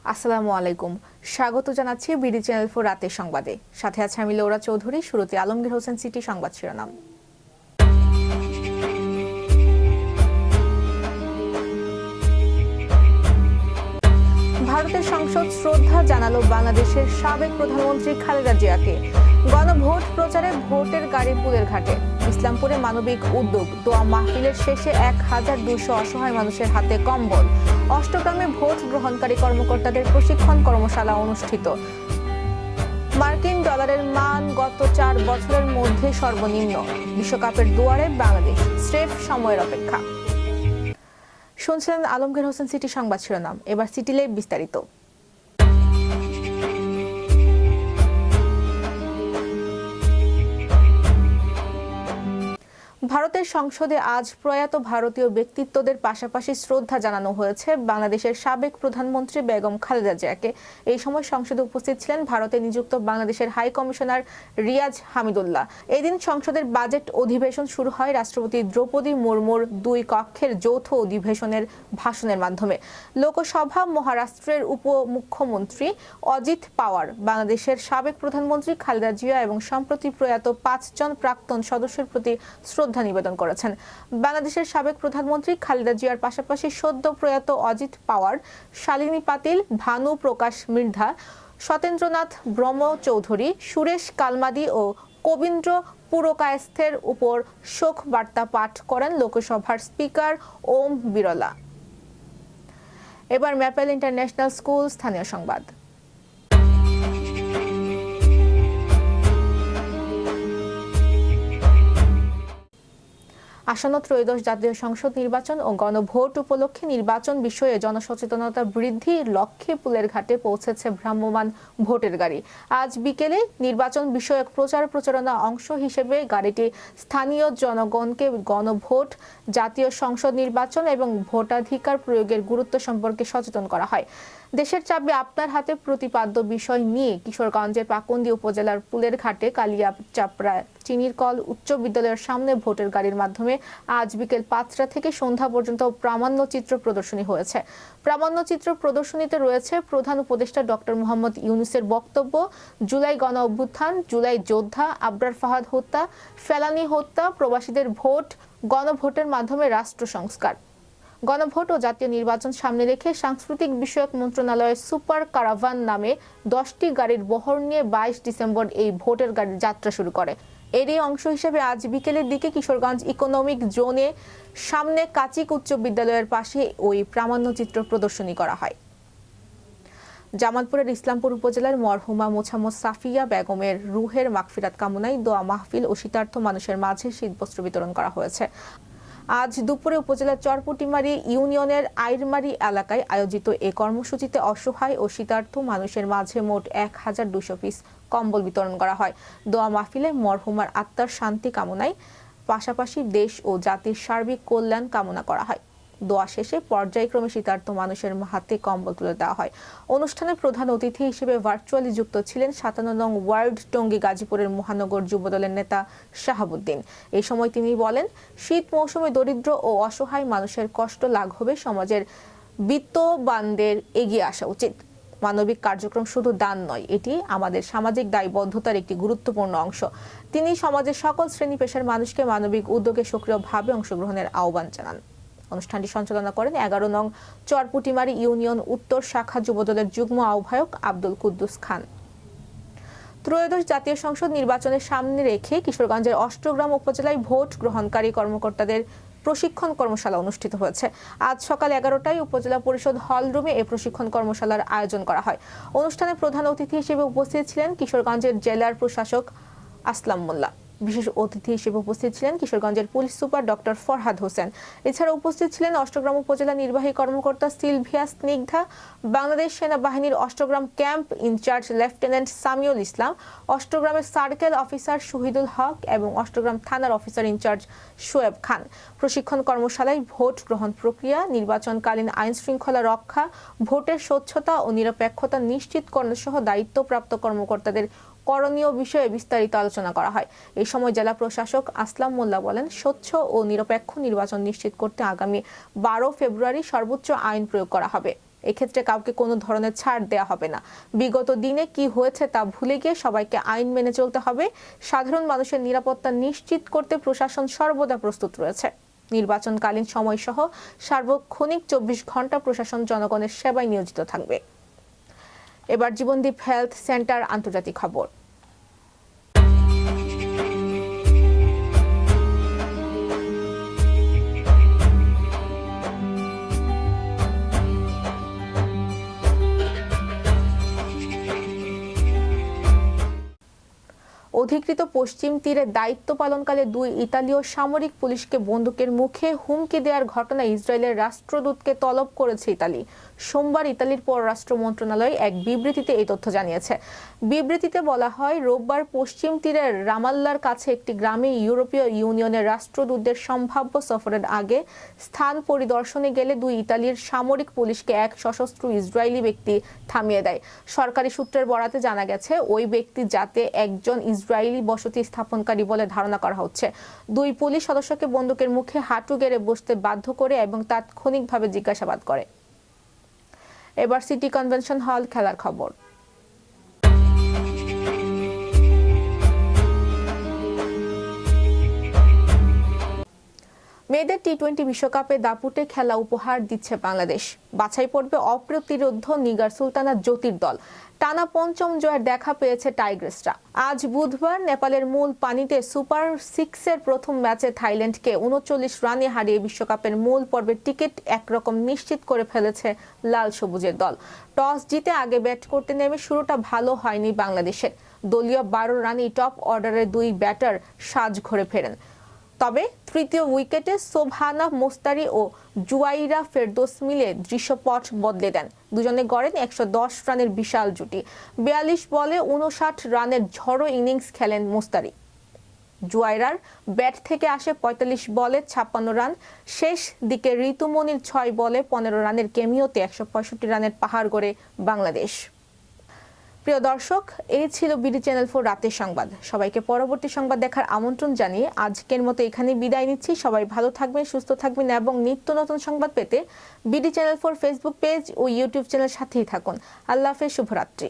আসসালামু আলাইকুম। স্বাগত জানাচ্ছি বিডি চ্যানেল 4 রাতের সংবাদে। সাথে আছে আমি লৌরা চৌধুরী। শুরুতে আলমগীর হোসেন সিটি সংবাদ শিরোনাম। ভারতের সংসদ শ্রদ্ধা জানালো বাংলাদেশের সাবেক প্রধানমন্ত্রী খালেদা জিয়াকে। গণভোট প্রচারে ভোটের গাড়ি পুলের ঘাটে। ইসলামপুরে মানবিক উদ্যোগ, দোয়া মাহফিলের শেষে 1200 অসহায় মানুষের হাতে কম্বল। অষ্টগ্রামে ভোট গ্রহণকারী কর্মকর্তাদের প্রশিক্ষণ কর্মশালা অনুষ্ঠিত। মার্কিন ডলারের মান গত 4 বছরের মধ্যে সর্বনিম্ন। বিশ্বকাপের দুয়ারে বাংলাদেশ, স্রেফ সময়ের অপেক্ষা। শুনছিলেন আলমগীর হোসেন সিটি সংবাদ শিরোনাম। এবার সিটি লাইভ বিস্তারিত। ভারতের সংসদে আজ প্রয়াত ভারতীয় ব্যক্তিত্বদের পাশাপাশি শ্রদ্ধা জানানো হয়েছে বাংলাদেশের সাবেক প্রধানমন্ত্রী বেগম খালেদা জিয়াকে। এই সময় সংসদে উপস্থিত ছিলেন ভারতে নিযুক্ত বাংলাদেশের হাই কমিশনার রিয়াজ হামিদুল্লাহ। এদিন সংসদের বাজেট অধিবেশন শুরু হয় রাষ্ট্রপতি দ্রৌপদী মুর্মুর 2 কক্ষের যৌথ অধিবেশনের ভাষণের মাধ্যমে। লোকসভা মহারাষ্ট্রের উপমুখ্যমন্ত্রী অজিত পাওয়ার বাংলাদেশের সাবেক প্রধানমন্ত্রী খালেদা জিয়া এবং সম্প্রতি প্রয়াত 5 জন প্রাক্তন সদস্যের প্রতি শ্রদ্ধা নিবেদন করেছেন। বাংলাদেশের সাবেক প্রধানমন্ত্রী খালেদা জিয়ার পাশাপাশি সদ্য প্রয়াত অজিত পাওয়ার, শালিনী পাতিল, ভানু প্রকাশ মৃধা, সতেন্দ্রনাথ ব্রহ্ম চৌধুরী, সুরেশ কালমাদি ও কবীন্দ্র পুরকায়স্থের উপর শোক বার্তা পাঠ করেন লোকসভার স্পিকার ওম বিরলা। এবার ম্যাপেল ইন্টারন্যাশনাল স্কুল স্থানীয় সংবাদ। আসন্ন ত্রয়োদশ জাতীয় সংসদ নির্বাচন ও গণভোট উপলক্ষে নির্বাচন বিষয়ে জনসচেতনতা বৃদ্ধির লক্ষ্যে পুলের ঘাটে পৌঁছেছে ভ্রাম্যমাণ ভোটের গাড়ি। আজ বিকেলে নির্বাচন বিষয়ক প্রচারণা অংশ হিসেবে গাড়িটি স্থানীয় জনগণকে গণভোট, জাতীয় সংসদ নির্বাচন এবং ভোটাধিকার প্রয়োগের গুরুত্ব সম্পর্কে সচেতন করা হয়। দেশের চাবি আপনার হাতে প্রতিপাদ্য বিষয় নিয়ে কিশোরগঞ্জের পাকুন্দি উপজেলার পুলের ঘাটে কালিয়াচাপড়া চিনির কল উচ্চ বিদ্যালয়ের সামনে ভোটের গাড়ির মাধ্যমে আজ বিকেল 5টা থেকে সন্ধ্যা পর্যন্ত প্রামাণ্যচিত্র প্রদর্শনী হয়েছে। প্রামাণ্যচিত্র প্রদর্শনীতে রয়েছে প্রধান উপদেষ্টা ডক্টর মোহাম্মদ ইউনূসের বক্তব্য, জুলাই গণ অভ্যুত্থান, জুলাই যোদ্ধা, আবরার ফাহাদ হত্যা, ফেলানী হত্যা, প্রবাসীদের ভোট, গণভোটের মাধ্যমে রাষ্ট্র সংস্কার। গণভোট ও জাতীয় নির্বাচন সামনে রেখে সাংস্কৃতিক বিষয়ক মন্ত্রণালয়ের সুপার কারাভান নামে 10টি গাড়ির বহর নিয়ে 22 ডিসেম্বর এই ভোটের গাড়ির যাত্রা শুরু করে। এরই অংশ হিসেবে আজ বিকেলের দিকে কিশোরগঞ্জ ইকোনমিক জোনে সামনে কাচিক উচ্চ বিদ্যালয়ের পাশে ওই প্রামাণ্যচিত্র প্রদর্শনী করা হয়। জামালপুরের ইসলামপুর উপজেলার মরহুমা মোছাম্মদ সাফিয়া বেগমের রুহের মাগফিরাত কামনায় দোয়া মাহফিল ও শীতার্থ মানুষের মাঝে শীতবস্ত্র বিতরণ করা হয়েছে। আজ দুপুরে উপজেলার চরপুটিমারি ইউনিয়নের আইরমারি এলাকায় আয়োজিত এ কর্মসূচিতে অসহায় ও শীতার্থ মানুষের মাঝে মোট 1200 পিস কম্বল বিতরণ করা হয়। দোয়া মাহফিলে মরহুমার আত্মার শান্তি কামনায় পাশাপাশি দেশ ও জাতির সার্বিক কল্যাণ কামনা করা হয়। দোয়া শেষে পর্যায়ক্রমে শীতার্থ মানুষের হাতে কম্বল তুলে দেওয়া হয়। অনুষ্ঠানে প্রধান অতিথি হিসেবে ভার্চুয়ালি যুক্ত ছিলেন 57 নং ওয়ার্ড টঙ্গী গাজীপুরের মহানগর যুবদলের নেতা শাহাবুদ্দিন। এই সময় তিনি বলেন, শীত মৌসুমে দরিদ্র ও অসহায় মানুষের কষ্ট লাঘবে সমাজের বিত্তবানদের এগিয়ে আসা উচিত। মানবিক কার্যক্রম শুধু দান নয়, এটি আমাদের সামাজিক দায়বদ্ধতার একটি গুরুত্বপূর্ণ অংশ। তিনি সমাজের সকল শ্রেণী পেশার মানুষকে মানবিক উদ্যোগে সক্রিয়ভাবে অংশগ্রহণের আহ্বান জানান। অনুষ্ঠানটি সঞ্চালনা করেন 11 নং চরপুটিমারি ইউনিয়ন উত্তর শাখা যুবদলের যুগ্ম আহ্বায়ক আব্দুল কুদ্দুস খান। ত্রয়োদশ জাতীয় সংসদ নির্বাচনের সামনে রেখে কিশোরগঞ্জের অষ্টগ্রাম উপজেলায় ভোট গ্রহণকারী কর্মকর্তাদের প্রশিক্ষণ কর্মশালা অনুষ্ঠিত হয়েছে। আজ সকাল 11টায় উপজেলা পরিষদ হল রুমে এই প্রশিক্ষণ কর্মশালার আয়োজন করা হয়। অনুষ্ঠানে প্রধান অতিথি হিসেবে উপস্থিত ছিলেন কিশোরগঞ্জের জেলার প্রশাসক আসলাম মোল্লা। বিশেষ অতিথি হিসেবে উপস্থিত ছিলেন কিশোরগঞ্জের police super doctor Farhad Hossain. এছাড়া উপস্থিত ছিলেন অষ্টগ্রাম উপজেলা নির্বাহী কর্মকর্তা সিলভিয়া স্নিগ্ধা, বাংলাদেশ সেনাবাহিনীর Ashtagram camp incharge lieutenant Samiul Islam, অষ্টগ্রামের সার্কেল অফিসার শহীদুল হক এবং অষ্টগ্রাম থানার অফিসার ইনচার্জ শোয়েব খান। প্রশিক্ষণ কর্মশালায় ভোট গ্রহণ প্রক্রিয়া, নির্বাচনকালীন আইন শৃঙ্খলা রক্ষা, ভোটের স্বচ্ছতা ও নিরপেক্ষতা নিশ্চিতকরণ সহ দায়িত্বপ্রাপ্ত কর্মকর্তাদের করণীয় বিষয়ে বিস্তারিত আলোচনা করা হয়। এই সময় জেলা প্রশাসক আসলাম মোল্লা বলেন, স্বচ্ছ ও নিরপেক্ষ নির্বাচন নিশ্চিত করতে আগামী 12 ফেব্রুয়ারি সর্বোচ্চ আইন প্রয়োগ করা হবে। এক্ষেত্রে কাউকে কোনো ধরনের ছাড় দেওয়া হবে না। বিগত দিনে কি হয়েছে তা ভুলে গিয়ে সবাইকে আইন মেনে চলতে হবে। সাধারণ মানুষের নিরাপত্তা নিশ্চিত করতে প্রশাসন সর্বদা প্রস্তুত রয়েছে। নির্বাচনকালীন সময়সহ সার্বক্ষণিক 24 ঘন্টা প্রশাসন জনগণের সেবায় নিয়োজিত থাকবে। এবার জীবনদীপ হেলথ সেন্টার আন্তর্জাতিক খবর। অধিকৃত পশ্চিম তীরে দায়িত্ব পালনকালে 2 ইতালীয় সামরিক পুলিশকে বন্দুকের মুখে হুমকি দেওয়ার ঘটনায় ইসরায়েলের রাষ্ট্রদূতকে তলব করেছে ইতালি। সোমবার ইতালির পররাষ্ট্র মন্ত্রণালয় এক বিবৃতিতে এই তথ্য জানিয়েছে। বিবৃতিতে বলা হয়, রোববার পশ্চিম তীরের রামাল্লার কাছে একটি গ্রামে ইউরোপীয় ইউনিয়নের রাষ্ট্রদূতদের সম্ভাব্য সফরের আগে স্থান পরিদর্শনে গেলে 2 ইতালির সামরিক পুলিশকে এক সশস্ত্র ইসরায়েলি ব্যক্তি থামিয়ে দেয়। সরকারি সূত্রের বরাতে জানা গেছে, ওই ব্যক্তি যাতে একজন ইসরায়েলি বসতি স্থাপনকারী বলে ধারণা করা হচ্ছে। 2 পুলিশ সদস্যকে বন্দুকের মুখে হাঁটু গেড়ে বসতে বাধ্য করে এবং তাৎক্ষণিকভাবে জিজ্ঞাসাবাদ করে। এবার সিটি কনভেনশন হল খেলার খবর। মেয়েদের টি-20 বিশ্বকাপে দাপুটে খেলা উপহার দিচ্ছে বাংলাদেশ। বাছাই পর্বে অপ্রতিরোধ্য নিগার সুলতানা জ্যোতির দল টানা 5ম জয়ের দেখা পেয়েছে টাইগ্রেসরা। আজ বুধবার নেপালের মূল পানিতে সুপার 6-এর প্রথম ম্যাচে থাইল্যান্ডকে 39 রানে হারিয়ে বিশ্বকাপের মূল পর্বের টিকিট একরকম নিশ্চিত করে ফেলেছে লাল সবুজের দল। টস জিতে আগে ব্যাট করতে নেমে শুরুটা ভালো হয়নি বাংলাদেশের। দলীয় 12 রানেই টপ অর্ডারের 2 ব্যাটার সাজঘরে ফেরেন। তবে তৃতীয় উইকেটে সোবহানা মোস্তারি ও জুয়াইরা ফেরদৌস মিলে দৃশ্যপট বদলে দেন। দুজনে গড়েন 110 রানের বিশাল জুটি। 42 বলে 59 রানের ঝড়ো ইনিংস খেলেন মোস্তারি। জুয়াইরার ব্যাট থেকে আসে 45 বলে 56 রান। শেষ দিকে ঋতুমনির 6 বলে 15 রানের কেমিওতে 165 রানের পাহাড় গড়ে বাংলাদেশ। প্রিয় দর্শক, এই ছিল বিডি চ্যানেল 4 রাতের সংবাদ। সবাইকে পরবর্তী সংবাদ দেখার আমন্ত্রণ জানিয়ে আজকের মতো এখানে বিদায় নিচ্ছি। সবাই ভালো থাকবেন, সুস্থ থাকবেন এবং নিত্য নতুন সংবাদ পেতে বিডি চ্যানেল 4 ফেসবুক পেজ ও ইউটিউব চ্যানেল সাথেই থাকুন। আল্লাহ হাফেজ, শুভরাত্রি।